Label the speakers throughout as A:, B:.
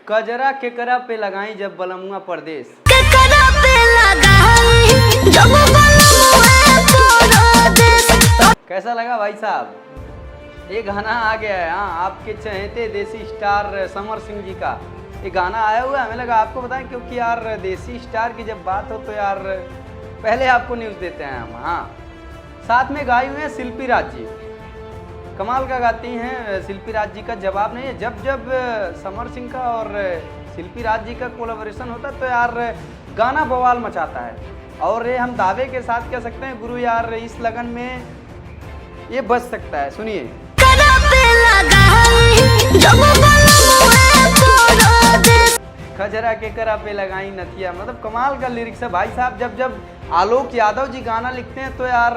A: कजरा केकरा पे लगाई जब बलमुआ परदेश।
B: केकरा पे लगाई जब बलमुआ परदेश।
A: कैसा लगा भाई साहब? ये गाना आ गया है, हाँ, आपके चहेते देसी स्टार समर सिंह जी का ये गाना आया हुआ है। हमें लगा आपको बताएं, क्योंकि यार देसी स्टार की जब बात हो तो यार पहले आपको न्यूज़ देते हैं हम। हाँ, साथ में गाई हुए हैं शिल्पी राज जी, कमाल का गाती हैं। शिल्पी राज जी का जवाब नहीं है। जब जब समर सिंह का और शिल्पी राज जी का कोलैबोरेशन होता है तो यार गाना बवाल मचाता है। और ये हम दावे के साथ कह सकते हैं गुरु, यार इस लगन में ये बच सकता है। सुनिए।
B: केकरा पे लगाई जब बलमुआ परदेश।
A: खजरा केकरा पे लगाई नथिया, मतलब कमाल का लिरिक्स है भाई साहब। जब जब आलोक यादव जी गाना लिखते हैं तो यार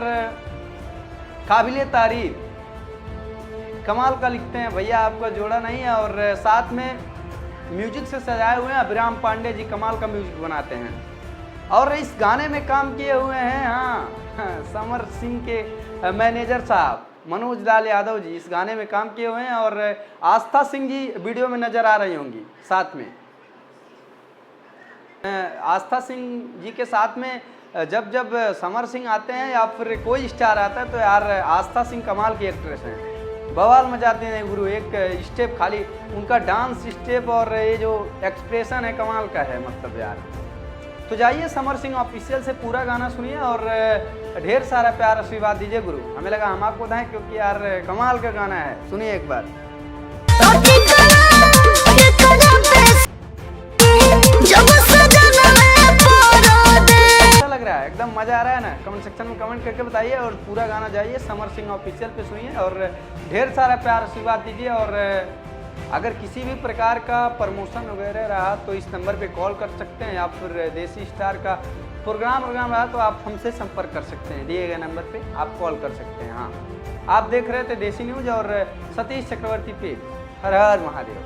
A: काबिले तारीफ, कमाल का लिखते हैं भैया, आपका जोड़ा नहीं है। और साथ में म्यूजिक से सजाए हुए हैं अभिराम पांडे जी, कमाल का म्यूजिक बनाते हैं। और इस गाने में काम किए हुए हैं हाँ समर सिंह के मैनेजर साहब मनोज लाल यादव जी, इस गाने में काम किए हुए हैं। और आस्था सिंह जी वीडियो में नज़र आ रही होंगी साथ में। आस्था सिंह जी के साथ में जब जब समर सिंह आते हैं या फिर कोई स्टार आता है तो यार आस्था सिंह कमाल की एक्ट्रेस हैं, बवाल मचाते हैं गुरु। एक स्टेप खाली उनका डांस स्टेप और ये जो एक्सप्रेशन है कमाल का है, मतलब यार। तो जाइए समर सिंह ऑफिशियल से पूरा गाना सुनिए और ढेर सारा प्यार आशीर्वाद दीजिए गुरु। हमें लगा हम आपको बताएं, क्योंकि यार कमाल का गाना है। सुनिए एक बार। अच्छा लग रहा है, एकदम मजा आ रहा है ना? कमेंट सेक्शन में कमेंट करके बताइए और पूरा गाना जाइए समर सिंह ऑफिशियल पे सुनिए और ढेर सारा प्यार आशीर्वाद दीजिए। और अगर किसी भी प्रकार का प्रमोशन वगैरह रहा तो इस नंबर पे कॉल कर सकते हैं, या फिर देसी स्टार का प्रोग्राम रहा तो आप हमसे संपर्क कर सकते हैं, दिए गए नंबर पे आप कॉल कर सकते हैं। हाँ, आप देख रहे थे देसी न्यूज़ और सतीश चक्रवर्ती पे। हर हर महादेव।